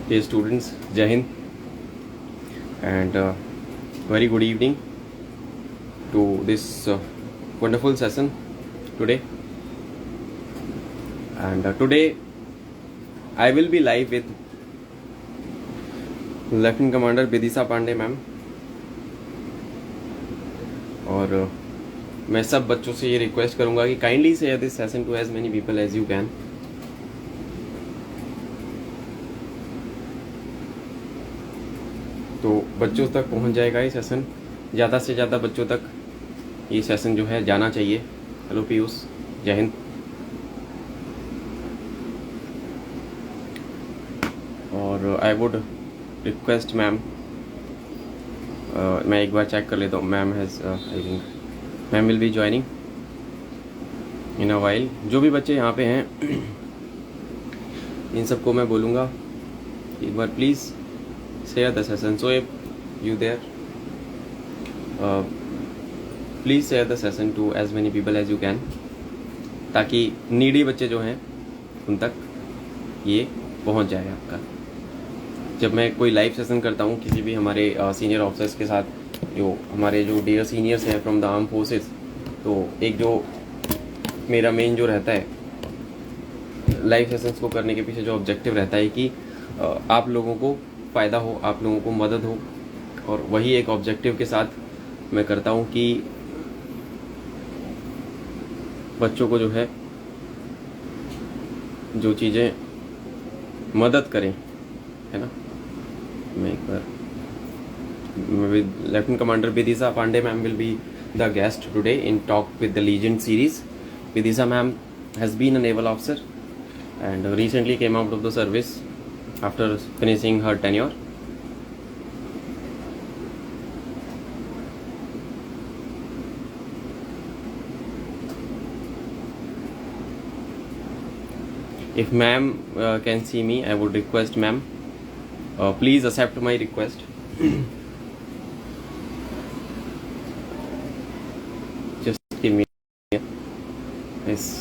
Dear students, Jai Hind, and very good evening to this wonderful session today. And today I will be live with Lieutenant Commander Bidisa Pandey ma'am. और मैं सब बच्चों से ये request करूँगा कि kindly share this session to as many people as you can. तो बच्चों तक पहुंच जाएगा ये सेशन, ज़्यादा से ज़्यादा बच्चों तक ये सेशन जो है जाना चाहिए. हेलो पीयूष, जय हिंद. और आई वुड रिक्वेस्ट मैम, मैं एक बार चेक कर लेता हूँ. Ma'am has I think ma'am will be joining in a while. जो भी बच्चे यहाँ पे हैं इन सबको मैं बोलूँगा एक बार please share the session. So if you there, please share the session to as many people as you can, ताकि नीडी बच्चे जो हैं उन तक ये पहुंच जाए आपका. जब मैं कोई लाइव सेशन करता हूँ किसी भी हमारे सीनियर ऑफिसर्स के साथ, जो हमारे जो डियर सीनियर्स हैं फ्रॉम द आर्म फोर्सेस, तो एक जो मेरा मेन जो रहता है लाइव सेशंस को करने के पीछे जो ऑब्जेक्टिव रहता है कि आप लोगों को फ़ायदा हो, आप लोगों को मदद हो. और वही एक ऑब्जेक्टिव के साथ मैं करता हूँ कि बच्चों को जो है जो चीज़ें मदद करें, है ना. मैं एक बार lieutenant commander Bidisha Pandey ma'am will be the guest today in talk with the legend series. Bidisha ma'am has been a naval officer and recently came out of the service after finishing her tenure. If ma'am can see me, I would request ma'am, please accept my request. Just give me yes.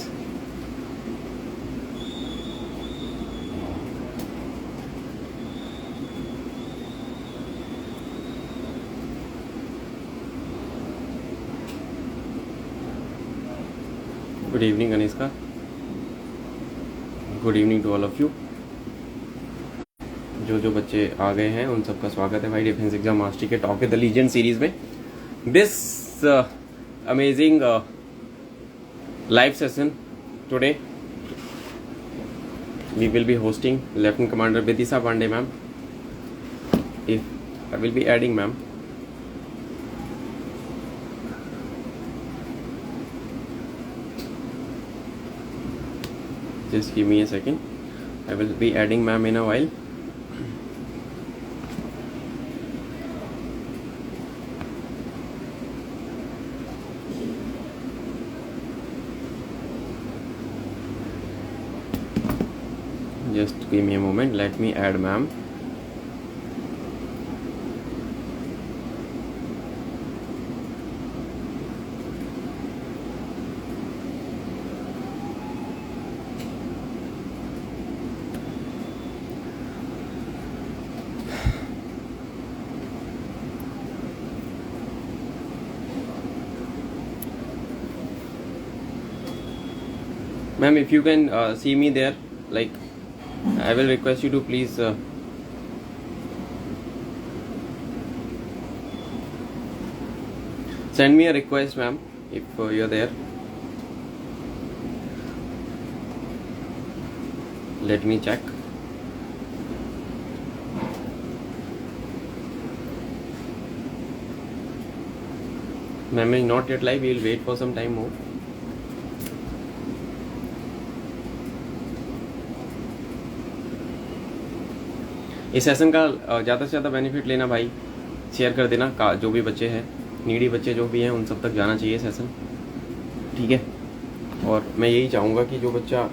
Good evening Anishka. Good evening to all of you. जो बच्चे आ गए हैं उन सबका स्वागत है भाई defence exam mastery के talk with the legend series में. This amazing live session today we will be hosting lieutenant commander Bidisha Pandey ma'am. If I will be adding ma'am. Just give me a second. I will be adding ma'am in a while. Just give me a moment. Let me add ma'am. Ma'am, if you can see me there, like I will request you to please send me a request, ma'am, if you're there. Let me check. Ma'am is not yet live. We will wait for some time more. इस session का ज़्यादा से ज़्यादा benefit लेना भाई. Share कर देना का जो भी बच्चे हैं, नीडी बच्चे जो भी हैं उन सब तक जाना चाहिए सेशन, ठीक है. और मैं यही चाहूँगा कि जो बच्चा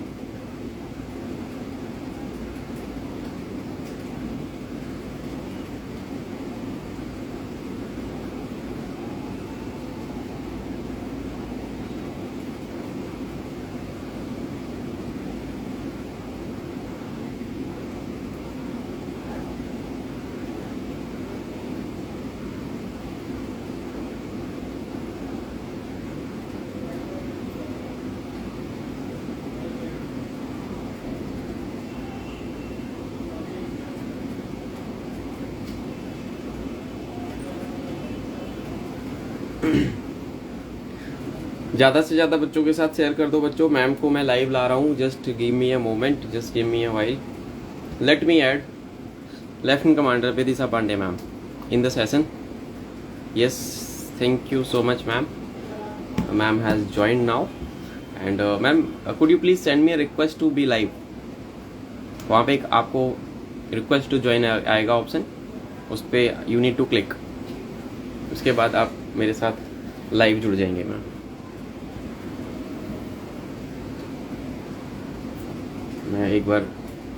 ज़्यादा से ज़्यादा बच्चों के साथ शेयर कर दो बच्चों। मैम को मैं लाइव ला रहा हूँ, just give me a moment, just give me a while. Let me add lieutenant commander Vidisha Pandey ma'am in the session. Yes, thank you so much ma'am. Ma'am has joined now and ma'am could you please send me a request to be live. वहाँ पे एक आपको request to join आएगा option, उस पर you need to click. उसके बाद आप मेरे साथ लाइव जुड़ जाएंगे मैम। मैं एक बार,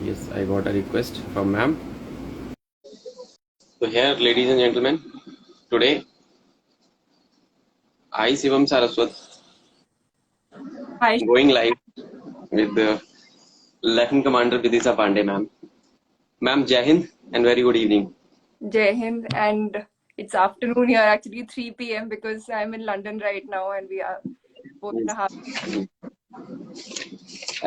yes I got a request from ma'am. So here, ladies and gentlemen, today I Shivam Saraswat Hi. going live with the Lieutenant Commander Vidisha Pandey ma'am. Ma'am, Jai Hind and very good evening. Jai Hind, and it's afternoon here, actually 3 p.m. because I'm in London right now and we are 4:30.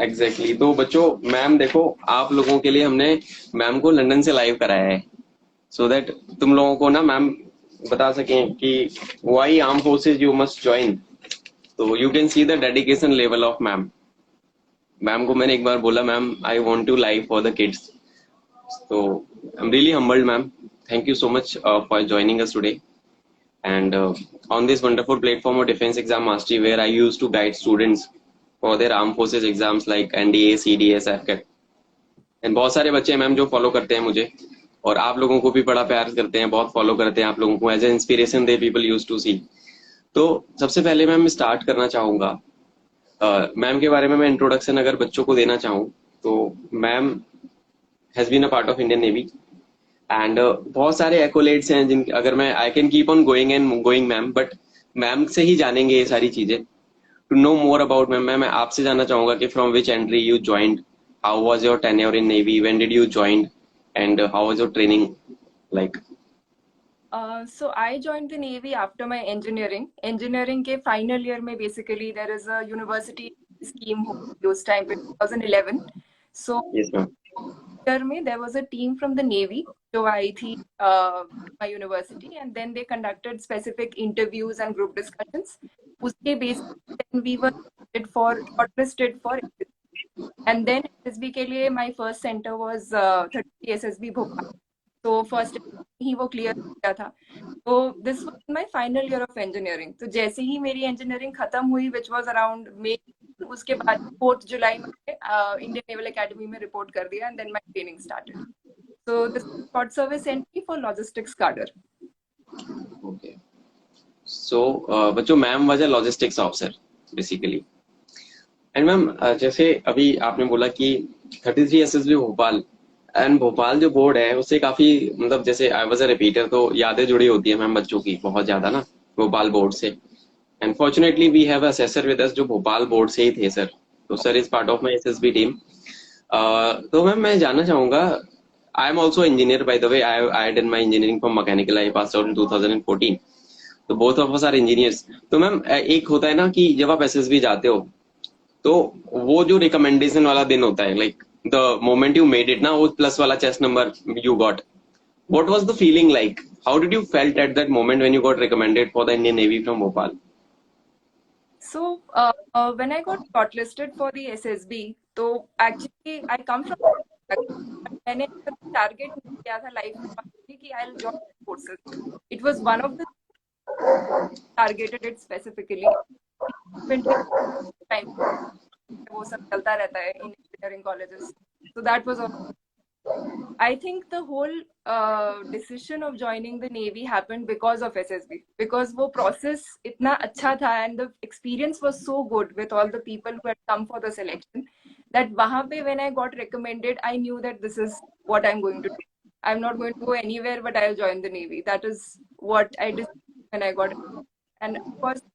Exactly. तो बच्चों, ma'am देखो, आप लोगों के लिए हमने ma'am को London से लाइव कराया है, so that तुम लोगों को ना मैम बता सकें कि why armed forces you must join. तो you can see the dedication level of ma'am. Ma'am को मैंने एक बार बोला, ma'am I want to live for the kids. So I'm really humbled, ma'am. Thank you so much for joining us today. And on this wonderful platform of Defense Exam Mastery, where I used to guide students for their armed forces exams like NDA, CDS, AFCAT. And बहुत सारे बच्चे हैं ma'am जो follow करते हैं मुझे, और आप लोगों को भी बड़ा प्यार करते हैं, बहुत फॉलो करते हैं आप लोगों को, as a inspiration they people use to see. तो सबसे पहले मैम मैं स्टार्ट करना चाहूँगा, मैम के बारे में मैं इंट्रोडक्शन अगर बच्चों को देना चाहूँ तो ma'am has been a part of Indian Navy and बहुत सारे एक्कोलेट्स हैं जिन, अगर मैं I can keep on going and going ma'am, but ma'am से ही जानेंगे ये सारी चीजें। To know more about ma'am, मैं आपसे जानना चाहूंगा कि from which entry you joined, how was your tenure in Navy, when did you joined, and how was your training like. So I joined the Navy after my engineering. Engineering के final year में basically there is a university scheme उस time पे 2011. So yes ma'am. year में there was a team from the Navy जो आई थी my university, and then they conducted specific interviews and group discussions. उसके base then we were shortlisted for SSB. And then SSB के लिए my first center was 30 SSB Bhopal. तो first ही वो clear किया था। तो this was my final year of engineering. तो जैसे ही मेरी इंजीनियरिंग खत्म हुई विच वाज अराउंड मे, उसके बाद 4 जुलाई में इंडियन नेवल एकेडमी में रिपोर्ट कर दिया and then my training started. So this short service entry for logistics cadre. Okay, so बच्चों, ma'am was a logistics officer basically. And ma'am जैसे अभी आपने बोला कि 33 एसएसबी भोपाल, एंड भोपाल जो बोर्ड है उससे काफी, मतलब जैसे आई वाज अ रिपीटर, तो यादें जुड़ी होती है मैम बच्चों की बहुत ज्यादा ना भोपाल बोर्ड से। And fortunately we have assessor with us जो भोपाल बोर्ड से ही थे सर, तो sir is part of my SSB team. तो मैम मैं जानना चाहूंगा, I am also engineer by the way, I did my engineering from mechanical, I pass out in 2014, तो both of us are engineers. तो ma'am एक होता है ना कि जब आप एसएसबी जाते हो तो वो जो रिकमेंडेशन वाला दिन होता है, like the moment you made it ना, वो प्लस वाला chest number you got, what was the feeling like, how did you felt at that moment when you got recommended for the Indian navy from Bhopal? So when I got shortlisted for the SSB, तो actually I come from, मैंने target किया था life में कि I'll join forces. It was one of the targeted it specifically. वो सब चलता रहता है in engineering colleges. So that was all. I think the whole decision of joining the Navy happened because of SSB. Because वो process इतना अच्छा था and the experience was so good with all the people who had come for the selection that वहाँ पे when I got recommended, I knew that this is what I'm going to do. I'm not going to go anywhere, but I'll join the Navy. That is what I decided when I got it. And of course,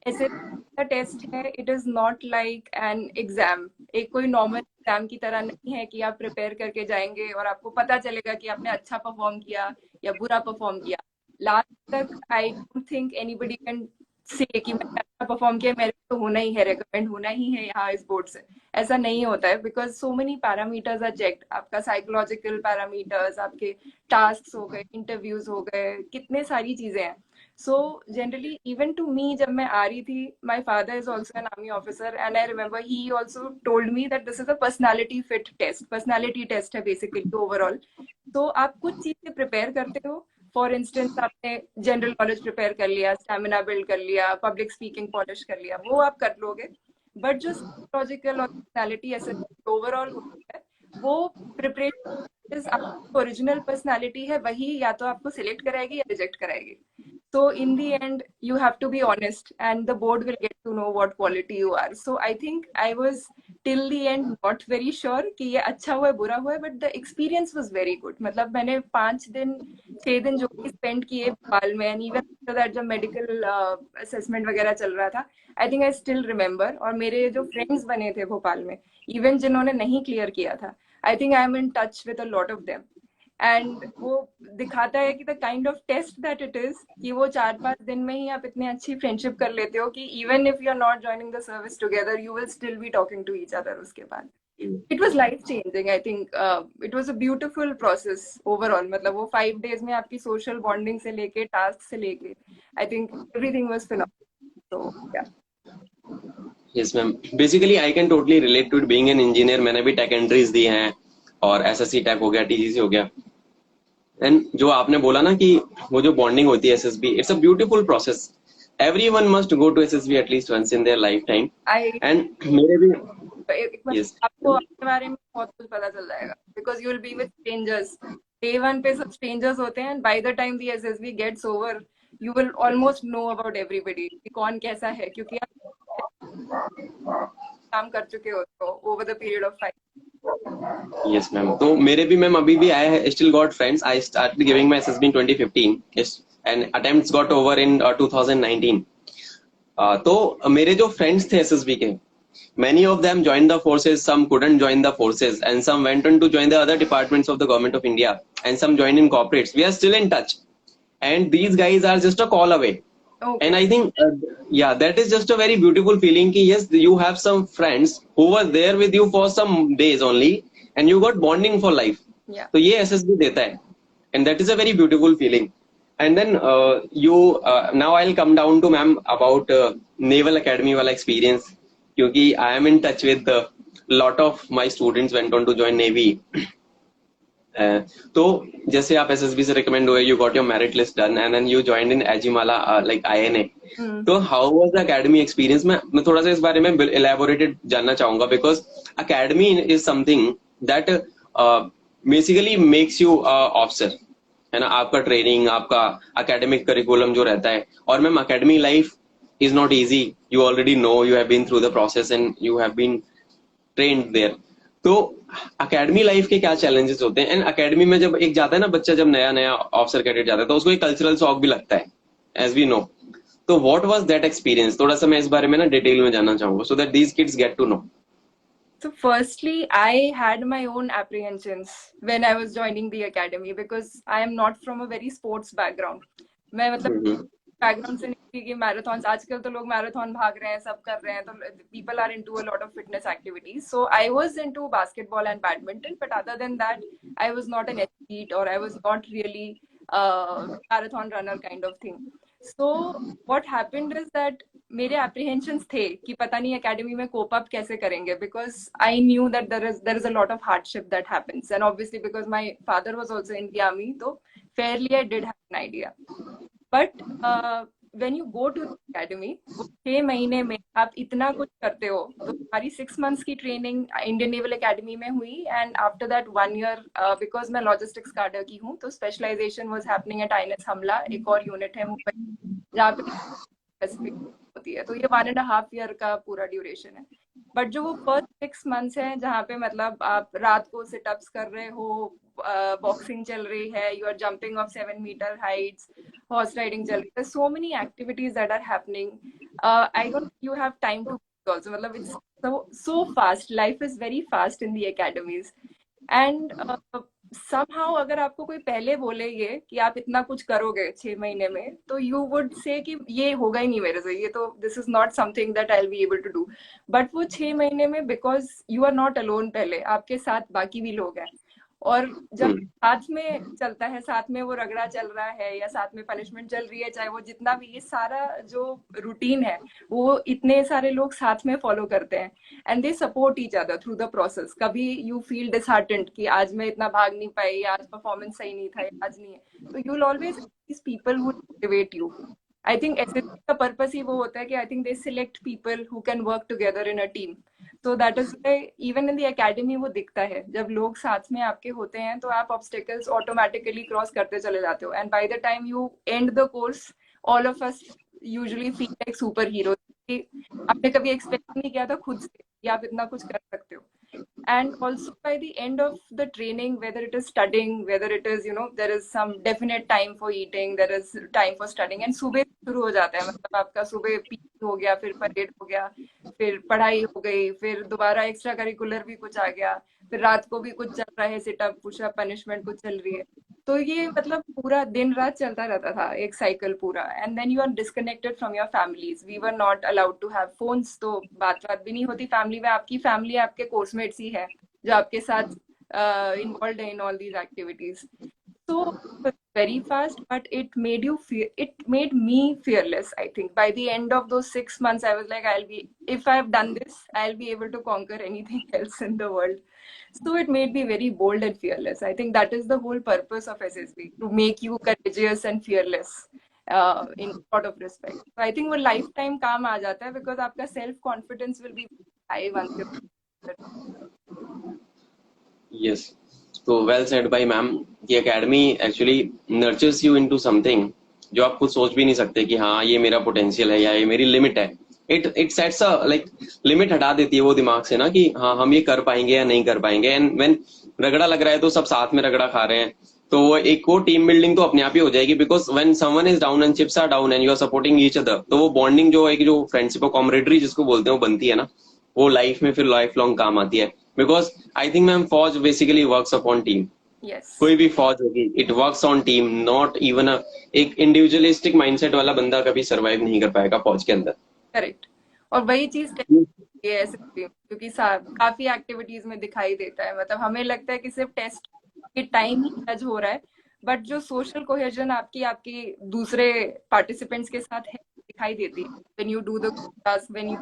SSB का test है, it is not like an exam. एक कोई normal exam की तरह नहीं है कि आप प्रिपेयर करके जाएंगे और आपको पता चलेगा कि आपने अच्छा परफॉर्म किया या बुरा परफॉर्म किया। लास्ट तक I don't think anybody can say कि मैंने अच्छा परफॉर्म किया, मेरे को तो होना ही है, रिकमेंड होना ही है यहाँ इस बोर्ड से। ऐसा नहीं होता है because so many parameters are checked. आपका साइकोलॉजिकल पैरामीटर्स, आपके टास्क हो गए, इंटरव्यूज हो गए, कितने सारी चीजें हैं। So generally, even to me, जब मैं आ रही थी, my father is also an army officer, and I remember he also told me that this is a personality fit test. Personality test है basically overall. तो आप कुछ चीजें प्रिपेयर करते हो. फॉर इंस्टेंस आपने जनरल नॉलेज प्रिपेयर कर लिया, स्टैमिना बिल्ड कर लिया, पब्लिक स्पीकिंग पॉलिश कर लिया, वो आप कर लोगे. बट जो साइकोलॉजिकल और पर्सनैलिटी ऐसे ओवरऑल होता है, वो प्रिपरेशन आपकी ओरिजिनल पर्सनैलिटी है, वही या तो आपको सिलेक्ट कराएगी या रिजेक्ट कराएगी. So in the end, you have to be honest, and the board will get to know what quality you are. So I think I was till the end not very sure कि ये अच्छा हुआ है बुरा हुआ है, but the experience was very good. मतलब मैंने 5 दिन 6 दिन जो भी spend किए भोपाल में, and even after that जब medical assessment वगैरह चल रहा था, I think I still remember. और मेरे जो friends बने थे भोपाल में, even जिन्होंने नहीं clear किया था, I think I am in touch with a lot of them. And वो दिखाता है कि the kind of test that it is, कि वो 4-5 दिन में ही आप इतनी अच्छी फ्रेंडशिप कर लेते हो कि even if you are not joining the service together, you will still be talking to each other उसके बाद. It was life changing. I think it was a beautiful process overall. मतलब वो 5 days में आपकी सोशल बॉन्डिंग से लेके task से लेके, I think everything was phenomenal. तो yeah yes ma'am, basically I can totally relate to it being an engineer. मैंने भी टेक एंट्रीज दी हैं और एसएससी टेक हो गया, टीजीसी हो गया. एंड जो आपने बोला ना कि वो जो बॉन्डिंग होती है SSB, it's a beautiful process. Everyone must go to SSB at least once in their lifetime. I and मेरे भी यस आपको अपने बारे में बहुत कुछ पता चल जाएगा, because you will be with strangers. Day 1 पे सब स्ट्रेंजर्स होते हैं, by the time the SSB gets over, you will almost know about everybody कि कौन कैसा है, क्योंकि आप काम कर चुके होते हो over the period of 5. Yes ma'am. तो मेरे भी मैम अभी भी I still got friends. I started giving my SSB in 2015 and attempts got over in 2019. तो मेरे जो फ्रेंड्स थे एसएसबी के, many of them joined the forces, some couldn't join the forces, and some went on to join the other departments of the government of India, and some joined in corporates. We are still in touch, and these guys are just a call away. Okay. And I think yeah, that is just a very beautiful feeling ki yes, you have some friends who were there with you for some days only, and you got bonding for life. Yeah. तो ये SSB देता है, and that is a very beautiful feeling. And then now I'll come down to ma'am about Naval Academy वाला experience, क्योंकि I am in touch with a lot of my students went on to join Navy. तो जैसे आप SSB से recommend हुए, you got your merit list done and then you joined in Ezhimala like INA. तो how was the academy experience? मैं थोड़ा सा इस बारे में इलेबोरेटेड जानना चाहूंगा, because academy is something that basically makes you officer, है ना. आपका ट्रेनिंग, आपका एकेडमिक करिकुलम जो रहता है, और ma'am academy life is not easy. You already know, you have been through the process and you have been trained there. तो academy life के क्या चैलेंजेस होते हैं? एंड एकेडमी में जब एक जाता है ना बच्चा, जब नया नया ऑफिसर कैडेट जाता है, तो उसको एक कल्चरल शॉक भी लगता है, एज वी नो. तो व्हाट वाज दैट एक्सपीरियंस? थोड़ा सा मैं इस बारे में ना डिटेल में जानना चाहूंगा, so that these kids get to know. So firstly, I had my own apprehensions when I was joining the academy, because I am not from a very sports background. मैं मतलब बैकग्राउंड से नहीं कि marathon, आजकल तो लोग marathon भाग रहे हैं, सब कर रहे हैं, तो people are into a lot of fitness activities. So I was into basketball and badminton, but other than that I was not an athlete, और I was not really marathon runner kind of thing. So what happened is that मेरे apprehensions थे कि पता नहीं academy में कोप up कैसे करेंगे, because I knew that there is a lot of hardship that happens, and obviously because my father was also in the army, तो fairly I did have an idea. But when you go to the academy, 6 महीने में आप इतना कुछ करते हो. तो हमारी 6 months की ट्रेनिंग इंडियन नेवल एकेडमी में हुई, एंड आफ्टर दैट 1 year, बिकॉज मैं लॉजिस्टिक्स कार्डर की हूँ, तो specialization was happening at INS Hamla. एक और यूनिट है मुंबई जहाँ पे स्पेसिफिक होती है. तो ये 1.5 year का पूरा ड्यूरेशन है. बट जो वो फर्स्ट 6 months है, जहाँ पे मतलब आप रात को सिटअप्स कर रहे हो, बॉक्सिंग चल रही है, you are jumping off 7 meter heights, horse riding चल रही है, so many activities that are happening. I don't think you have time to also, मतलब it's so fast, life is very fast in the academies, and somehow अगर आपको कोई पहले बोले ये कि आप इतना कुछ करोगे 6 महीने में, तो you would say कि ये होगा ही नहीं मेरे से, ये तो this is not something that I'll be able to do. But वो 6 महीने में, because you are not alone, पहले आपके साथ बाकी भी लोग हैं, और जब साथ में चलता है, साथ में वो रगड़ा चल रहा है या साथ में पनिशमेंट चल रही है, चाहे वो जितना भी, ये सारा जो रूटीन है वो इतने सारे लोग साथ में फॉलो करते हैं and they support each other through the process. कभी यू फील डिसहार्टेंड कि आज मैं इतना भाग नहीं पाई, आज परफॉर्मेंस सही नहीं था, आज नहीं है, तो you will always these people who motivate you. I think SSB का पर्पस ही वो होता है कि I think they select people who can work together in a team. तो that is even in the academy वो दिखता है. जब लोग साथ में आपके होते हैं तो आप ऑब्स्टिकल्स ऑटोमेटिकली क्रॉस करते चले जाते हो and bye the time you and the course all of us usually feel like super hero. आपने कभी एक्सपेक्ट नहीं किया था खुद से कि आप इतना कुछ कर सकते हो. And also by the end of the training, whether it is studying, whether it is, you know, there is some definite time for eating, there is time for studying, and सुबह शुरू हो जाता है. मतलब आपका सुबह पीटी हो गया, फिर परेड हो गया, फिर पढ़ाई हो गई, फिर दोबारा एक्स्ट्रा करिकुलर भी कुछ आ गया, फिर रात को भी कुछ चल रहा है, सिटअप पुशअप पनिशमेंट कुछ चल रही है. तो ये मतलब पूरा दिन रात चलता रहता था, एक साइकिल पूरा. And then you are disconnected from your families. We were not allowed to have phones, तो बात भी नहीं होती फैमिली में. आपकी फैमिली आपके कोर्समेट्स ही है जो आपके साथ इन्वॉल्व है in all these activities. So very fast, but it made you fear. It made me fearless. I think by the end of those 6 months, I was like, if I've done this, I'll be able to conquer anything else in the world. So it made me very bold and fearless. I think that is the whole purpose of SSB, to make you courageous and fearless in sort of respect. So I think वो lifetime काम आ जाता है because आपका self confidence will be high once you. Yes. तो well said by ma'am कि academy actually nurtures you into something जो आप खुद सोच भी नहीं सकते कि हाँ ये मेरा पोटेंशियल है या ये मेरी लिमिट है. It sets a like limit हटा देती है वो दिमाग से ना कि हाँ हम ये कर पाएंगे या नहीं कर पाएंगे. एंड व्हेन रगड़ा लग रहा है तो सब साथ में रगड़ा खा रहे हैं, तो वो एक वो टीम बिल्डिंग तो अपने आप ही हो जाएगी. Because when someone is down and chips are down and you are supporting each other, तो वो बॉन्डिंग जो एक जो फ्रेंडशिप और कॉमरेडरी जिसको बोलते हैं वो बनती है ना, वो लाइफ में फिर लाइफ लॉन्ग काम आती है. बिकॉज आई थिंक मैम फौज basically works upon team. Yes. कोई भी फौज होगी, it works on team, not even एक इंडिविजुअलिस्टिक माइंडसेट वाला बंदा कभी सरवाइव नहीं कर पाएगा फौज के अंदर. करेक्ट. और वही चीज क्योंकि काफी एक्टिविटीज में दिखाई देता है. मतलब हमें लगता है कि सिर्फ टेस्ट के टाइम ही जज हो रहा है, बट जो सोशल कोहेजन आपकी दूसरे पार्टिसिपेंट्स के साथ है दिखाई देती है. When you do the task, when you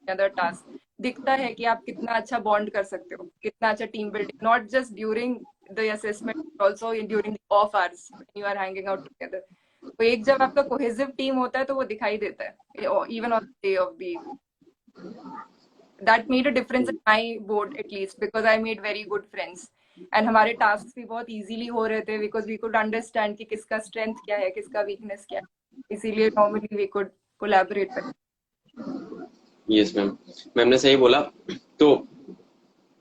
other task, दिखता है कि आप कितना अच्छा बॉन्ड कर सकते हो, कितना अच्छा team building, not just during the assessment, also during the off hours when you are hanging out together. तो एक जब आपका कोहेसिव टीम होता है तो वो दिखाई देता है. Even on the day of the, that made a difference in my board at least, because I made very good friends and हमारे tasks भी बहुत easily हो रहे थे because we could understand कि किसका strength क्या है, किसका weakness क्या है. इसीलिए normally we could collaborate with. Yes ma'am, ma'am ने सही बोला. तो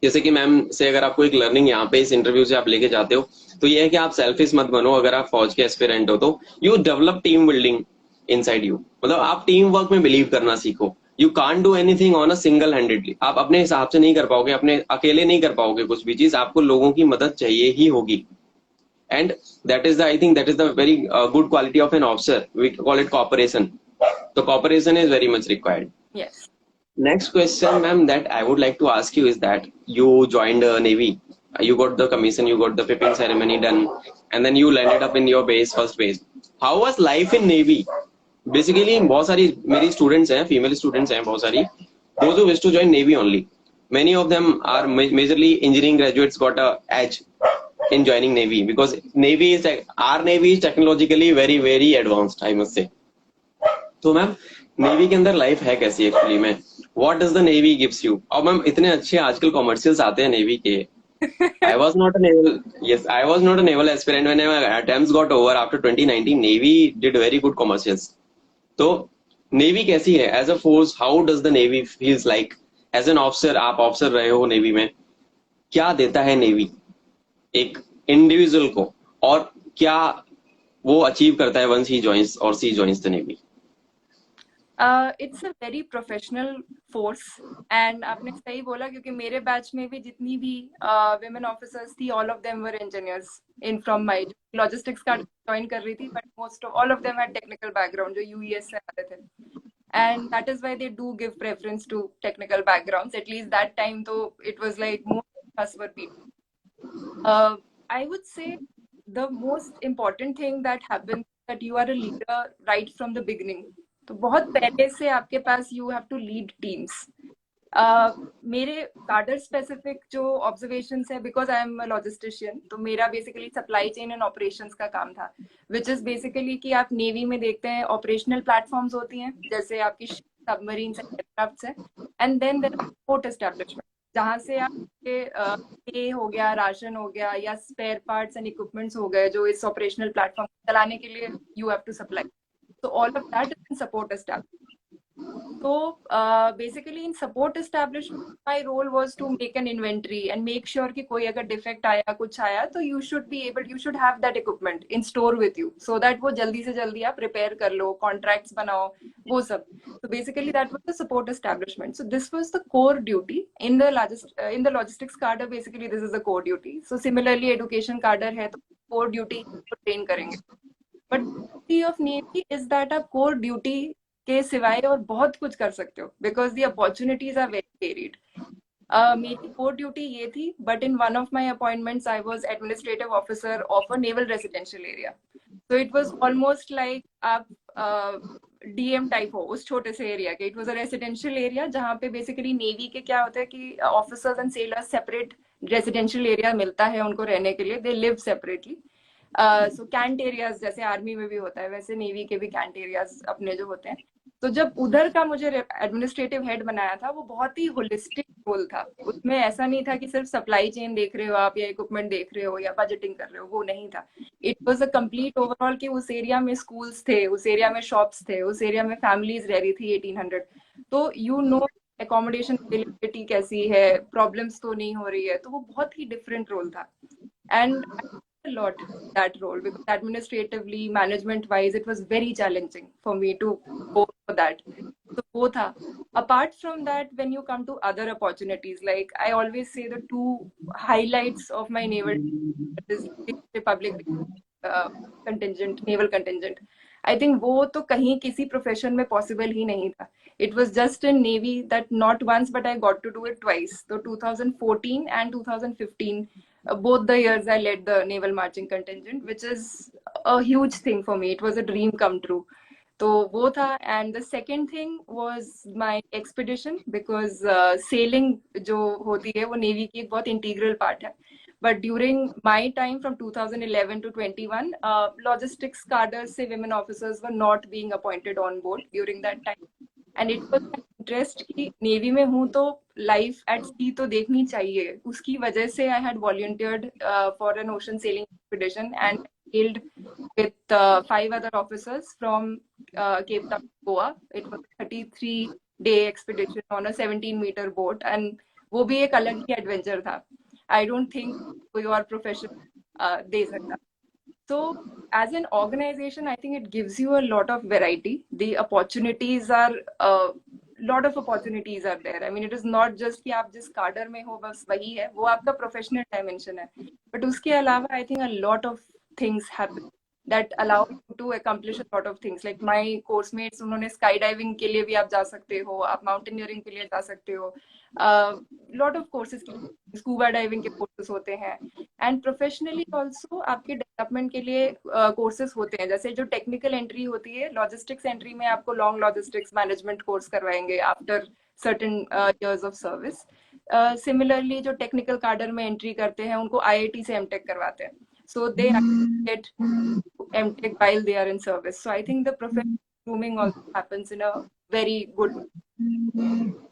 जैसे कि मैम से अगर आपको एक लर्निंग यहाँ पे इस इंटरव्यू से आप लेके जाते हो तो ये है कि आप सेल्फिश मत बनो. अगर आप फौज के एस्पिरेंट हो तो you develop team building inside you. मतलब आप टीम वर्क में बिलीव करना सीखो. You can't do anything on a single handedly. आप अपने हिसाब से नहीं कर पाओगे, अपने अकेले नहीं कर पाओगे कुछ भी चीज. आपको लोगों की मदद चाहिए ही होगी. And that is the, I think that is the very good quality of an officer. We call it cooperation. तो cooperation is very much required. Yes. Next question, ma'am, that I would like to ask you is that you joined Navy, you got the commission, you got the pipping ceremony done, and then you landed up in your base, first base. How was life in Navy? Basically, बहुत सारी मेरी students हैं, female students हैं बहुत सारी, those who wish to join Navy only. Many of them are majorly engineering graduates got a edge in joining Navy because Navy is our Navy is technologically very very advanced, I must say. तो ma'am navy के अंदर life है कैसी actually में? What does the Navy gives you? और ma'am इतने अच्छे आजकल कॉमर्शियल्स आते हैं नेवी के. I was not a naval aspirant when my attempts got over after 2019. Navy did very good commercials. तो नेवी कैसी है as a force? How does the Navy feels like as an officer? आप officer रहे हो navy में, क्या देता है नेवी एक इंडिविजुअल को और क्या वो अचीव करता है वंस ही जॉइंस और she joins the navy? It's a very professional force and आपने सही बोला क्योंकि मेरे बैच में भी जितनी भी women officers थी, all of them were engineers in from my logistics का join कर रही थी, but most of all of them had technical background जो UES से आते थे, and that is why they do give preference to technical backgrounds. At least that time though it was like most of us were people. I would say the most important thing that happens that you are a leader right from the beginning. तो बहुत पहले से आपके पास you have to lead teams. मेरे कार्डर specific जो observations है, because I am लॉजिस्टिशियन, तो मेरा basically supply chain and operations का काम था, विच इज बेसिकली कि आप नेवी में देखते हैं ऑपरेशनल प्लेटफॉर्म्स होती हैं, जैसे आपकी सबमरीन एयरक्राफ्ट है, and then there port establishment, जहां से आपके हो गया, राशन हो गया, या स्पेयर पार्ट्स एंड इक्विपमेंट्स हो गए जो इस ऑपरेशनल प्लेटफॉर्म चलाने के लिए you have to supply. So all of that is in support establishment. So basically in support establishment, my role was to make an inventory and make sure कि कोई अगर defect आया, कुछ आया, तो you should have that equipment in store with you, so that वो जल्दी से जल्दी आप repair कर लो, contracts बनाओ, वो सब. So basically that was the support establishment. So this was the core duty in the logistics cadre. Basically this is the core duty. So similarly education cadre है तो core duty train करेंगे. But duty of Navy is that आप core duty के सिवाय और बहुत कुछ कर सकते हो, because the opportunities are very varied. मेरी कोर ड्यूटी ये थी, but in one of my appointments I was administrative officer of a naval residential area. So it was almost like आप डीएम टाइप हो उस छोटे से एरिया के. It was a residential area जहाँ पे बेसिकली नेवी के क्या होता है कि officers and sailors separate residential area मिलता है उनको रहने के लिए, they live separately. So cantt areas जैसे आर्मी में भी होता है, वैसे नेवी के भी कैंट एरियाज अपने जो होते हैं. तो जब उधर का मुझे एडमिनिस्ट्रेटिव हेड बनाया था, वो बहुत ही होलिस्टिक रोल था. उसमें ऐसा नहीं था कि सिर्फ सप्लाई चेन देख रहे हो आप, या इक्विपमेंट देख रहे हो, या बजटिंग कर रहे हो, वो नहीं था. It was a complete overall कि उस एरिया में स्कूल्स थे, उस एरिया में शॉप्स थे, उस एरिया में फैमिलीज रह रही थी 1800. तो यू नो एकोमोडेशन अवेलेबिलिटी कैसी है, प्रॉब्लम्स तो नहीं हो रही है. तो वो बहुत ही डिफरेंट रोल था. And a lot that role, because administratively, management wise, it was very challenging for me to go for that. So both are. Apart from that, when you come to other opportunities, like I always say the two highlights of my naval is Republic contingent, naval contingent. I think वो तो कहीं किसी profession में possible ही नहीं था. It was just in Navy that not once but I got to do it twice. So 2014 and 2015, both the years I led the naval marching contingent, which is a huge thing for me. It was a dream come true. तो वो था. And the second thing was my expedition, because sailing जो होती है वो Navy की एक बहुत integral part है. But during my time from 2011 to 21, logistics cadres से women officers were not being appointed on board during that time. And it was my interest कि नेवी में हूँ तो लाइफ एट सी तो देखनी चाहिए. उसकी वजह से I had volunteered for an ocean selling expedition and sailed with 5 other officers from Cape Town, Goa. It was a 33-day expedition on a 17-meter boat, and वो भी एक अलग ही एडवेंचर था. I don't think कोई और profession दे सकता. So as an organization, I think it gives you a lot of variety. The opportunities are lot of opportunities are there. I mean, it is not just कि आप जिस कार्डर में हो बस वही है, वो आपका प्रोफेशनल डायमेंशन है. But उसके अलावा I think a lot of things happen that allow you to accomplish a lot of things. Like my course mates, उन्होंने skydiving के लिए भी आप जा सकते हो, आप mountaineering के लिए जा सकते हो. Lot of courses, scuba diving के courses होते हैं. And professionally also आपके development के लिए courses होते हैं. जैसे जो technical entry होती है, logistics entry में आपको long logistics management course करवाएंगे after certain years of service. Similarly जो technical cadre में entry करते हैं, उनको IIT से MTech करवाते हैं. So they get MTech while they are in service. So I think the professional grooming also happens in a very good way.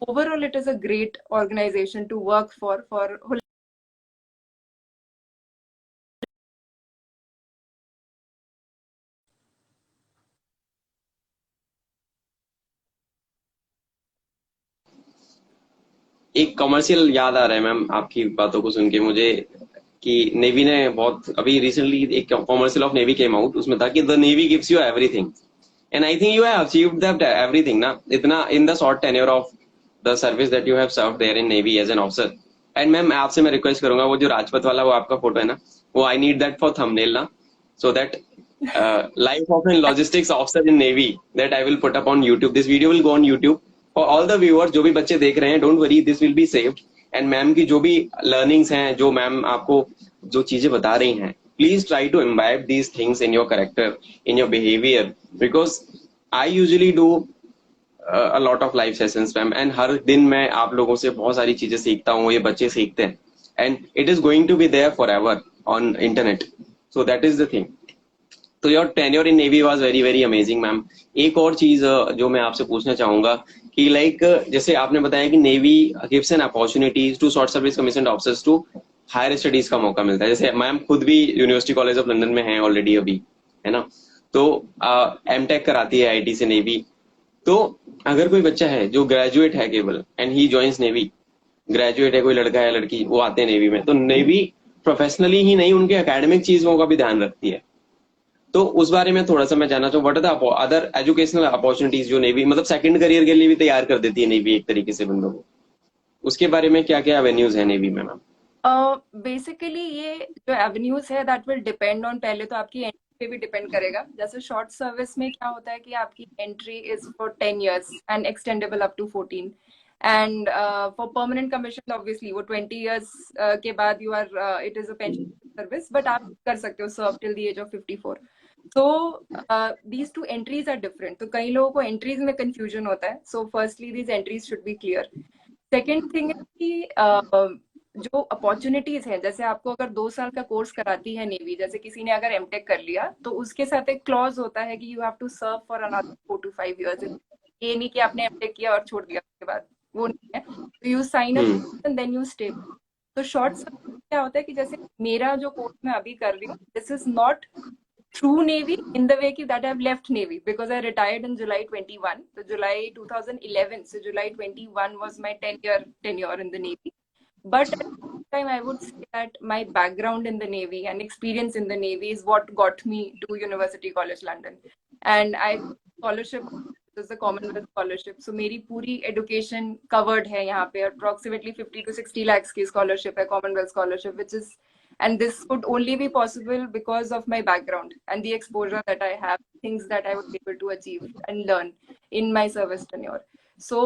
Overall, it is a great organization to work for एक commercial याद आ रहा है ma'am आपकी बातों को सुन के मुझे, कि नेवी ने बहुत अभी रिसेंटली एक commercial of Navy came out, उसमें था कि the Navy gives you everything, and I think you have achieved that everything ना, इतना in the short tenure of the service that you have served there in Navy as an officer. And ma'am आपसे मैं request करूंगा, वो जो राजपथ वाला वो आपका फोटो है ना, वो I need that for thumbnail ना, so that life of an logistics officer in navy that I will put up on YouTube. This video will go on YouTube for all the viewers. जो भी बच्चे देख रहे हैं, don't worry, this will be saved. And ma'am की जो भी learnings हैं, जो मैम आपको जो चीजें बता रही हैं, please try to imbibe these things in your character, in your behaviour, because I usually do a lot of live sessions ma'am, and हर दिन मैं आप लोगों से बहुत सारी चीजें सीखता हूँ, ये बच्चे सीखते हैं, and it is going to be there for ever on internet, so that is the thing. तो your tenure in navy was very very amazing ma'am. एक और चीज जो मैं आपसे पूछना चाहूंगा कि लाइक जैसे आपने बताया कि Navy gives an opportunities to short service commission officers to higher studies का मौका मिलता है, जैसे मैम खुद भी यूनिवर्सिटी कॉलेज ऑफ लंदन में है ऑलरेडी अभी, है ना, तो एमटेक कराती है आईटी से नेवी। तो अगर कोई बच्चा है जो ग्रेजुएट है केवल and he joins navy, graduate है कोई लड़का है लड़की, वो आते हैं नेवी में, तो नेवी प्रोफेशनली ही नहीं उनके एकेडमिक चीजों का भी ध्यान रखती है। तो उस बारे में थोड़ा सा मैं जानना चाहूँ, what are the other educational opportunities जो नेवी मतलब सेकंड करियर के लिए भी तैयार कर देती है नेवी एक तरीके से बंदों को, उसके बारे में क्या क्या एवेन्यूज है नेवी में मैम? बेसिकली ये जो एवेन्यूज है दैट विल डिपेंड ऑन, पहले तो आपकी एंट्री पे भी डिपेंड करेगा। जैसे शॉर्ट सर्विस में क्या होता है कि आपकी entry is for 10 years and extendable up to 14, and for permanent commission obviously वो 20 years के बाद you are it is a pension service, but आप कर सकते हो serve till the age of 54। So these two entries are different. तो कई लोगों को entries में confusion होता है. So firstly these entries should be clear. Second thing है कि जो अपॉर्चुनिटीज हैं, जैसे आपको अगर 2 साल का कोर्स कराती है नेवी, जैसे किसी ने अगर एमटेक कर लिया तो उसके साथ एक क्लॉज होता है कि you have to serve for another 4 to 5 years। ये नहीं कि आपने एमटेक किया और छोड़ दिया उसके बाद, वो नहीं है। तो you sign up and then you stay. तो शॉर्ट क्या होता है कि जैसे मेरा जो कोर्स मैं अभी कर रही हूँ, this is not through Navy in the way that I've left Navy because I retired in July 21. So July 2011, so July 21 was my 10-year tenure in the Navy. But at the time, I would say that my background in the Navy and experience in the Navy is what got me to University College London. And I scholarship, this is the Commonwealth scholarship. So मेरी पूरी education covered है यहाँ पे, approximately 50 to 60 lakhs की scholarship है, Commonwealth scholarship, which is, and this could only be possible because of my background and the exposure that I have, things that I was able to achieve and learn in my service tenure. So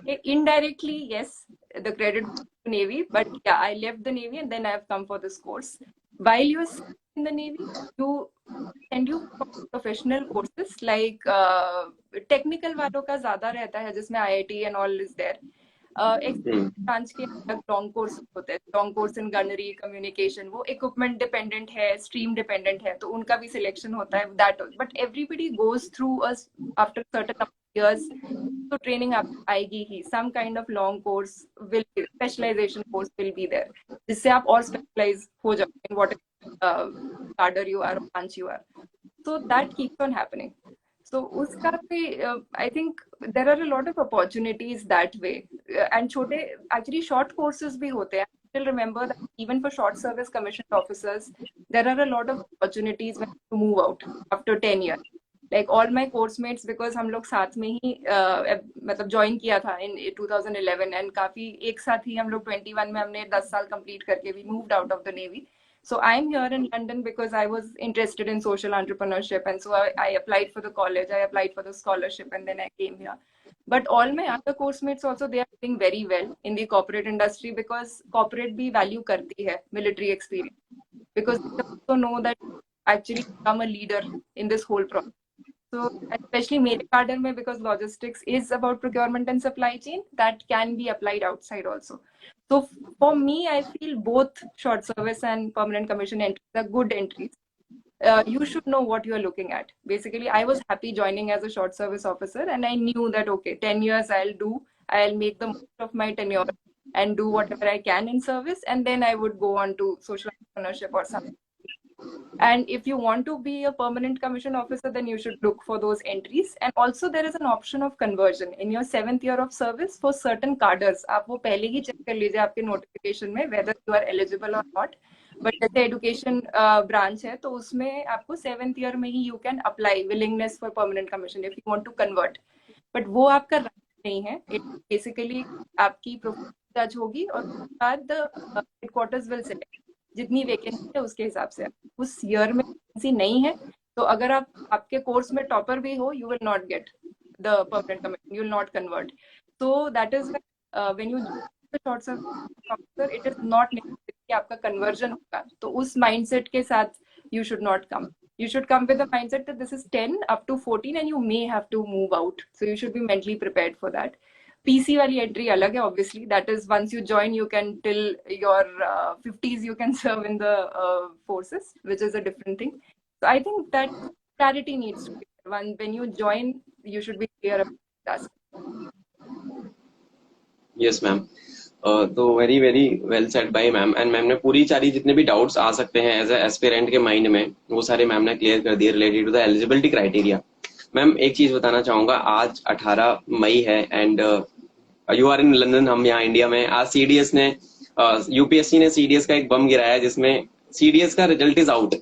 yeah, indirectly, yes, the credit to Navy, but yeah, I left the Navy and then I have come for this course. While you are in the Navy, you professional courses like technical वालों का ज़्यादा रहता है, जिसमें IIT and all is there. Branch के long course होते हैं, long course in gunnery communication, वो इक्विपमेंट डिपेंडेंट है, स्ट्रीम डिपेंडेंट है, तो उनका भी सिलेक्शन होता है that, but everybody goes through us after certain years, तो ट्रेनिंग आप आएगी ही, some kind of long course will, specialisation course will be there, जिससे आप और स्पेशलाइज हो जाओ in what cadre you are, branch you are. So that keeps on happening. So uska bhi, I think there are a lot of opportunities that way, and छोटे actually short courses भी होते हैं. I still remember that even for short service commissioned officers, there are a lot of opportunities when you move out after 10 years. Like all my course mates, because हम लोग साथ में ही मतलब join किया था in 2011, and काफी एक साथ ही हम लोग 21 में हमने 10 साल कंप्लीट करके we moved out of the Navy. So I'm here in London because I was interested in social entrepreneurship, and so I applied for the college, I applied for the scholarship, and then I came here. But all my other course mates also, they are doing very well in the corporate industry because corporate भी value करती है military experience, because they also know that actually become a leader in this whole process. So especially मेरे cadre में, because logistics is about procurement and supply chain, that can be applied outside also. So for me, I feel both short service and permanent commission entries are good entries. You should know what you are looking at. Basically, I was happy joining as a short service officer, and I knew that, okay, 10 years I'll make the most of my tenure and do whatever I can in service, and then I would go on to social entrepreneurship or something. And if you want to be a permanent commission officer, then you should look for those entries. And also there is an option of conversion in your 7th year of service for certain cadres. आप वो पहले ही check कर लीजिए आपके notification में whether you are eligible or not. But जैसे education branch है, तो उसमें आपको 7th year में ही you can apply willingness for permanent commission if you want to convert. But वो आपका right नहीं है. It basically आपकी profile judge होगी और उसके बाद headquarters will select जितनी वैकेंसी है उसके हिसाब से. उस ईयर में वैकेंसी नहीं है तो अगर आप आपके कोर्स में टॉपर भी हो, you will not get the permanent commission, you will not convert. So that is when you short service officer, it is not necessary कि कि आपका कन्वर्जन होगा, तो उस माइंडसेट के साथ you should not come. You should come with the mindset that this is 10 up to 14 and you may have to move out. So you should be mentally prepared for that. PC वाली entry अलग है obviously. That is once you join, you can till your 50s you can serve in the forces, which is a different thing. So I think that clarity needs to be there. When you join, you should be clear about that. Yes ma'am, तो very very well said by ma'am. And ma'am ने पूरी सारी जितने भी doubts आ सकते हैं as aspirant के mind में, वो सारे मैम ने क्लियर कर दिए related to the eligibility criteria. Ma'am एक चीज बताना चाहूंगा, आज 18 मई है and you are in London, हम यहाँ इंडिया में। आज सीडीएस ने यूपीएससी ने सीडीएस का एक बम गिराया जिसमें सीडीएस का result is out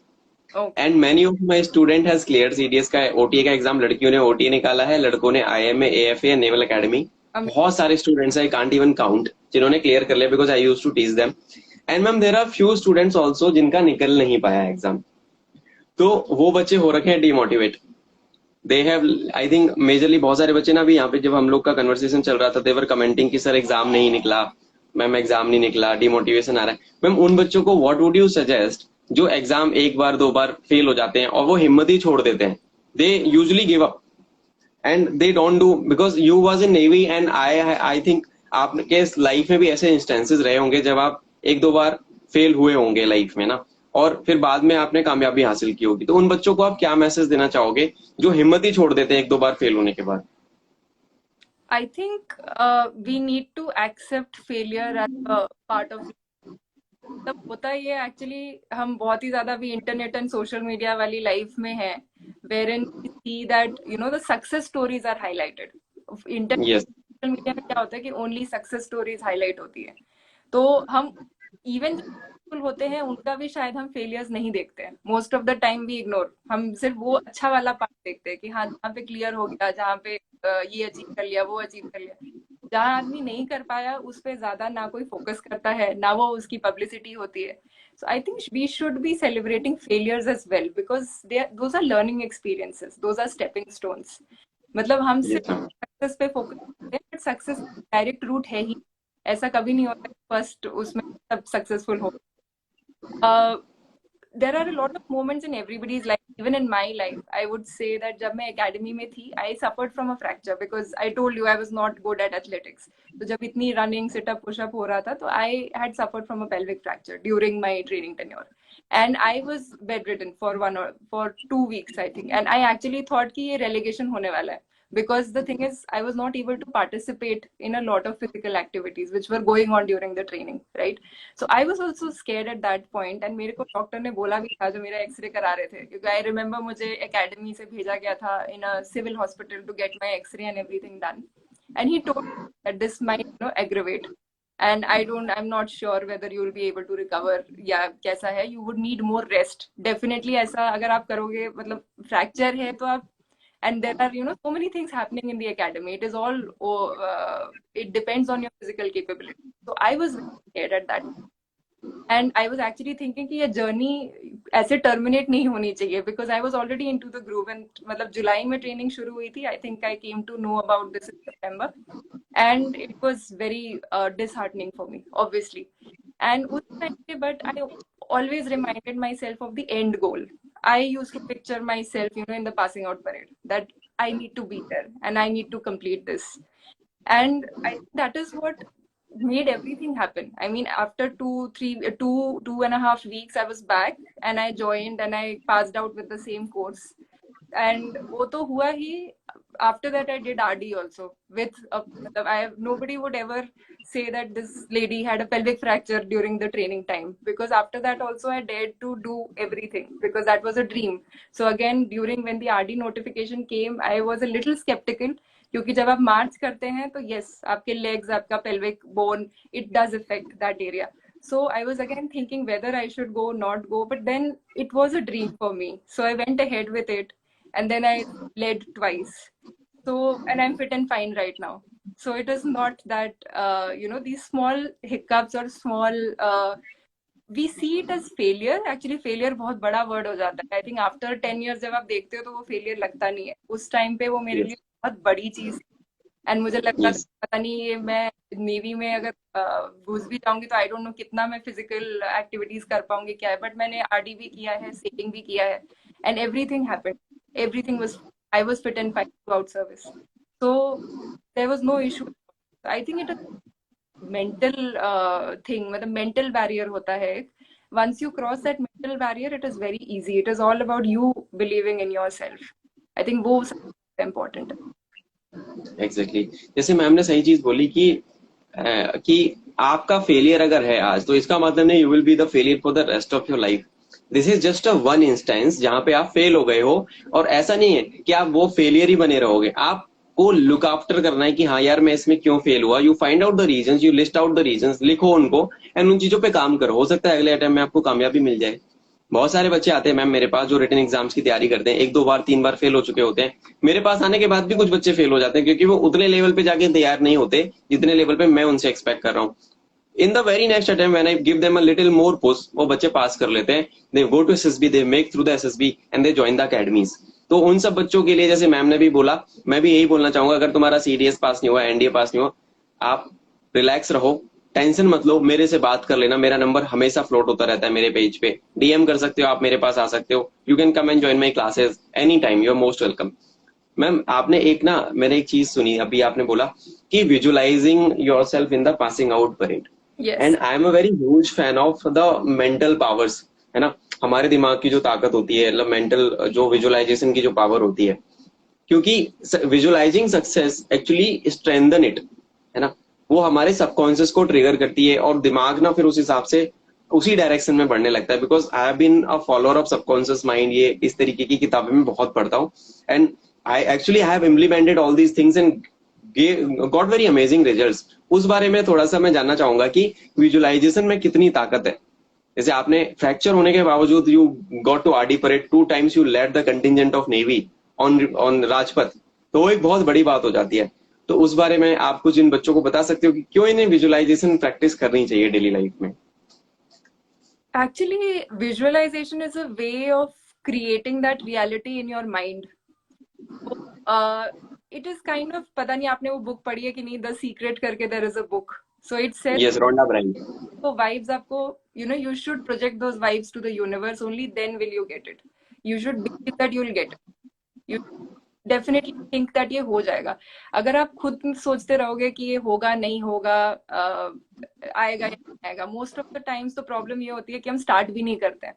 and many of my student has clear CDS का ओटीए का एग्जाम। लड़कियों ने ओटीए निकाला है, लड़कों ने आईएमए, एएफए, नेवल एकेडमी। बहुत सारे students I can't even count जिन्होंने क्लियर कर लिया because I used to teach them. And ma'am there are few students also जिनका निकल नहीं पाया एग्जाम, तो वो बच्चे हो रखे हैं demotivate. They have I think majorly बहुत सारे बच्चे ना, अभी यहाँ पे जब हम लोग का कन्वर्सेशन चल रहा था देवर कमेंटिंग कि सर एग्जाम नहीं निकला, मैम एग्जाम नहीं निकला, डिमोटिवेशन आ रहा है। मैम उन बच्चों को व्हाट वुड यू सजेस्ट जो एग्जाम एक बार दो बार फेल हो जाते हैं और वो हिम्मत ही छोड़ देते हैं, they usually give up and they don't do because you was in navy and I think आपके लाइफ में भी ऐसे इंस्टेंसेस रहे होंगे जब आप एक दो बार फेल हुए होंगे लाइफ में ना, और फिर बाद में आपने कामयाबी हासिल की होगी। तो उन बच्चों को आप क्या मैसेज देना चाहोगे जो हिम्मत ही छोड़ देते हैं एक दो बार फेल होने के बाद? I think we need to accept failure as a part of. तब होता ही है एक्चुअली, हम बहुत ही ज्यादा भी इंटरनेट एंड सोशल मीडिया वाली लाइफ में है, wherein we see that the success stories are highlighted. Internet Yes. Social media में क्या होता है कि ओनली सक्सेस स्टोरीज हाईलाइट होती है, तो हम इवन जो सक्सेसफुल होते हैं उनका भी शायद हम फेलियर्स नहीं देखते हैं। Most of the time we ignore, हम सिर्फ वो अच्छा वाला पार्ट देखते हैं कि हाँ जहाँ पे क्लियर हो गया, जहाँ पे ये अचीव कर लिया, वो अचीव कर लिया। जहाँ आदमी नहीं कर पाया उस पे ज्यादा ना कोई फोकस करता है, ना वो उसकी पब्लिसिटी होती है। So I think we should be celebrating failures as well because those are learning experiences, those are stepping stones. मतलब हम सिर्फ सक्सेस पे फोकस करते हैं, बट सक्सेस डायरेक्ट रूट है ही, ऐसा कभी नहीं होता फर्स्ट उसमें सब सक्सेसफुल हो। there are a lot of moments in everybody's life, even in my life. I would say that जब मैं academy में थी, I suffered from a fracture because I told you I was not good at athletics. तो जब इतनी running, sit up, push up हो रहा था, तो I had suffered from a pelvic fracture during my training tenure, and I was bedridden for 2 weeks I think, and I actually thought कि ये relegation होने वाला है. Because the thing is, I was not able to participate in a lot of physical activities which were going on during the training, right? So I was also scared at that point, and मेरे को doctor ने बोला भी था जो मेरा x ray करा रहे थे, क्योंकि I remember मुझे academy से भेजा गया था in a civil hospital to get my X-ray and everything done, and he told me that this might aggravate, and I'm not sure whether you will be able to recover या कैसा है, you would need more rest. Definitely ऐसा अगर आप करोगे, मतलब fracture है तो आप, and there are so many things happening in the academy. It is all it depends on your physical capability. So I was scared at that, and I was actually thinking कि ये journey ऐसे terminate नहीं होनी चाहिए, because I was already into the groove, and मतलब जुलाई में training शुरू हुई थी. I think I came to know about this in September, and it was very disheartening for me, obviously. And उस time पे, but I always reminded myself of the end goal. I used to picture myself, in the passing out parade, that I need to be there and I need to complete this. And that is what made everything happen. I mean, after 2.5 weeks, I was back and I joined and I passed out with the same course. And वो तो हुआ ही. After that, I did RD also with nobody would ever say that this lady had a pelvic fracture during the training time, because after that also I dared to do everything because that was a dream. So again, when the RD notification came, I was a little skeptical, क्योंकि जब आप मार्च करते हैं तो yes, आपके legs, आपका pelvic bone, it does affect that area. So I was again thinking whether I should go, not go, but then it was a dream for me. So I went ahead with it, and then I led twice. So, and I'm fit and fine right now. So it is not that, these small hiccups or small, we see it as failure. Actually, failure बहुत बड़ा word हो जाता है. I think after 10 years जब आप देखते हो तो वो failure लगता नहीं है. उस time पे वो मेरे लिए बहुत बड़ी चीज. एंड मुझे लगता था यस पता नहीं ये मैं नेवी में अगर घुस भी जाऊंगी तो आई डोंट नो कितना मैं फिजिकल एक्टिविटीज कर पाऊंगी क्या है, बट मैंने आरडी भी किया है, सेलिंग भी किया है, and everything happened, everything was, I was fit and fine throughout service, so there was no issue. I think it mental thing, मतलब मेंटल बैरियर होता है एक, once you cross that mental barrier it is very easy, it is all about you believing in yourself, I think वो सबसे important है। Exactly जैसे ma'am ने सही चीज बोली कि आपका फेलियर अगर है आज, तो इसका मतलब नहीं you will be the failure for the rest of your life. This is just a one instance जहां पे आप फेल हो गए हो, और ऐसा नहीं है कि आप वो फेलियर ही बने रहोगे। आपको लुक आफ्टर करना है कि हाँ यार मैं इसमें क्यों फेल हुआ। You find out the reasons, you list out the reasons, लिखो उनको एंड उन चीजों पे काम करो। हो सकता है अगले अटेम्प्ट में आपको कामयाबी मिल जाए। बहुत सारे बच्चे आते हैं मैम मेरे पास जो रिटन एग्जाम्स की तैयारी करते हैं, 1 2 बार 3 बार फेल हो चुके होते हैं। मेरे पास आने के बाद भी कुछ बच्चे फेल हो जाते हैं क्योंकि वो उतने लेवल पे जाके तैयार नहीं होते जितने लेवल पे मैं उनसे एक्सपेक्ट कर रहा हूँ। In the very next attempt when I give them a little more push, वो बच्चे पास कर लेते हैं। They go to SSB, they make through the SSB and they join the academies. तो उन सब बच्चों के लिए जैसे मैम ने भी बोला, मैं भी यही बोलना चाहूंगा, अगर तुम्हारा सीडीएस पास नहीं हुआ, एनडीए पास नहीं हुआ, आप रिलैक्स रहो, टेंशन मत लो, मेरे से बात कर लेना। मेरा नंबर हमेशा फ्लोट होता रहता है मेरे पेज पे, डीएम कर सकते हो आप, मेरे पास आ सकते हो। You can come and join my classes any time, you are most welcome. Ma'am आपने मैंने एक चीज सुनी अभी, आपने बोला कि visualizing yourself in the passing out parade, yes and I am a very huge fan of the mental powers, है ना। हमारे दिमाग की जो ताकत होती है, मतलब मेंटल जो विजुअलाइजेशन की जो पावर होती है, क्योंकि visualising success actually strengthen it, है ना। वो हमारे सबकॉन्शियस को ट्रिगर करती है और दिमाग ना फिर उस हिसाब से उसी डायरेक्शन में बढ़ने लगता है। Because I have been a follower of subconscious mind, ये इस तरीके की किताबें मैं बहुत पढ़ता हूँ, and I actually have implemented all these things and got very amazing results. उस बारे में थोड़ा सा मैं जानना चाहूंगा कि विजुअलाइजेशन में कितनी ताकत है। जैसे आपने फ्रैक्चर होने के बावजूद you got to RD parade 2 times, you led the contingent of Navy on on Rajpath, तो वो एक बहुत बड़ी बात हो जाती है। तो उस बारे में आप कुछ इन बच्चों को बता सकते हो कि क्यों इन्हें विजुअलाइजेशन प्रैक्टिस करनी चाहिए डेली लाइफ में। actually visualization is a way of creating that reality in your mind, it is kind of, पता नहीं आपने वो बुक पढ़ी है कि नहीं, द सीक्रेट करके there is a book, so it says yes, Rhonda Byrne. तो वाइब्स आपको, you know, you should project those vibes to the universe, only then will you get it, you should believe that you will get it, you definitely think that ये हो जाएगा। अगर आप खुद सोचते रहोगे कि ये होगा नहीं होगा, आएगा या नहीं आएगा, मोस्ट ऑफ द टाइम्स तो प्रॉब्लम ये होती है कि हम स्टार्ट भी नहीं करते हैं।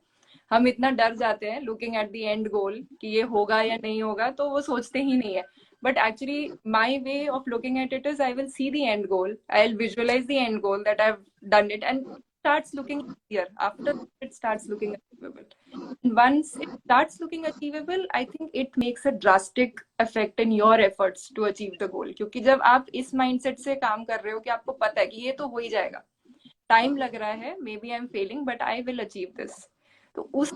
हम इतना डर जाते हैं लुकिंग एट द एंड गोल कि ये होगा या नहीं होगा, तो वो सोचते ही नहीं है। But actually, my way of looking at it is I will see the end goal. I'll visualize the end goal that I've done it, and it starts looking easier. After it starts looking achievable. And once it starts looking achievable, I think it makes a drastic effect in your efforts to achieve the goal. क्योंकि जब आप इस mindset से काम कर रहे हो कि आपको पता है कि ये तो हो ही जाएगा, टाइम लग रहा है, maybe I am failing but I will achieve this, तो उस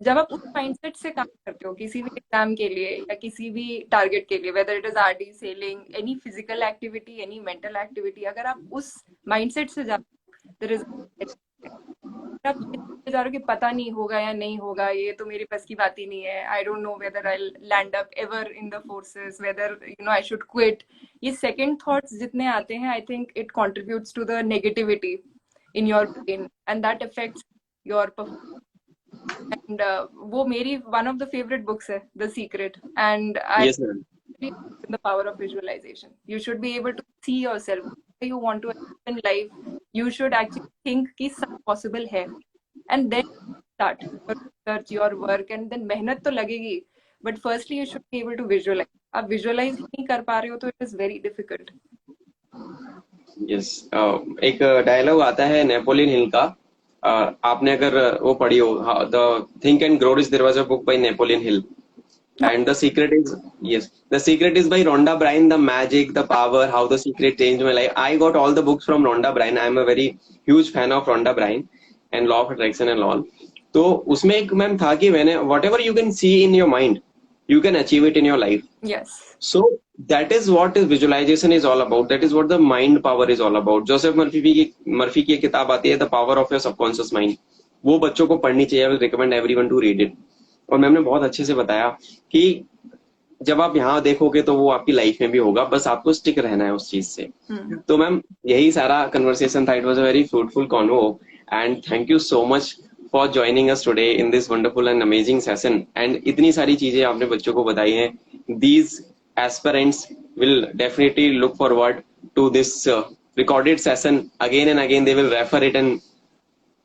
जब आप उस माइंडसेट से काम करते हो किसी भी एग्जाम के लिए या किसी भी टारगेट के लिए, whether it is RD, selling, any physical activity, any mental activity, अगर आप उस माइंडसेट से जाते आप जा रहे हो कि पता नहीं होगा या नहीं होगा, ये तो मेरे पास की बात ही नहीं है, I don't know whether I land up ever in the forces, whether you know I should quit, ये सेकंड थॉट्स जितने आते हैं, I think it contributes to the negativity in your brain and that affects your performance. And वो मेरी one of the favorite books है, The Secret, and I yes ma'am. believe in the power of visualization. You should be able to see yourself where you want to achieve in life. You should actually think कि सब possible है, and then start your research, your work, and then मेहनत तो लगेगी, but firstly you should be able to visualize. आप visualize नहीं कर पा रहे हो तो it is very difficult. Yes, एक डायलॉग आता है नेपोलियन हिल का, आपने अगर वो पढ़ी हो, the think and grow rich, there was a book by Napoleon Hill, and the secret is, yes, the secret is by Rhonda Byrne, the magic, the power, how the secret changed my life. I got all the books from Rhonda Byrne. I am a very huge fan of Rhonda Byrne and law of attraction and all. तो उसमें एक ma'am था कि मैंने whatever you can see in your mind, you can achieve it in your life. Yes. So that is what is visualization is all about. That is what the mind power is all about. Joseph Murphy की एक किताब आती है, the power of your subconscious mind, वो बच्चों को पढ़नी चाहिए। I will recommend everyone to read it. और मैम ने बहुत अच्छे से बताया कि जब आप यहाँ देखोगे तो वो आपकी लाइफ में भी होगा, बस आपको स्टिक रहना है उस चीज से। तो मैम यही सारा कन्वर्सेशन था, it was a very fruitful convo, and thank you so much for joining us today in this wonderful and amazing session. एंड इतनी सारी चीजें आपने बच्चों को बताई हैं, these aspirants will definitely look forward to this recorded session again and again, they will refer it, and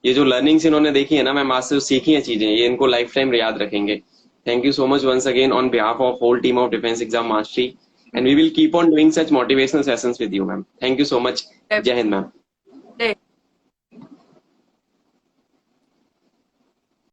ये जो लर्निंग्स इन्होंने देखी है ना मैम, आज से जो सीखी है चीजें, ये इनको लाइफ टाइम याद रखेंगे। Thank you so much once again on behalf of whole team of Defense Exam Mastery, and we will keep on doing such motivational sessions with you, ma'am. Thank you so much. Jai Hind, ma'am.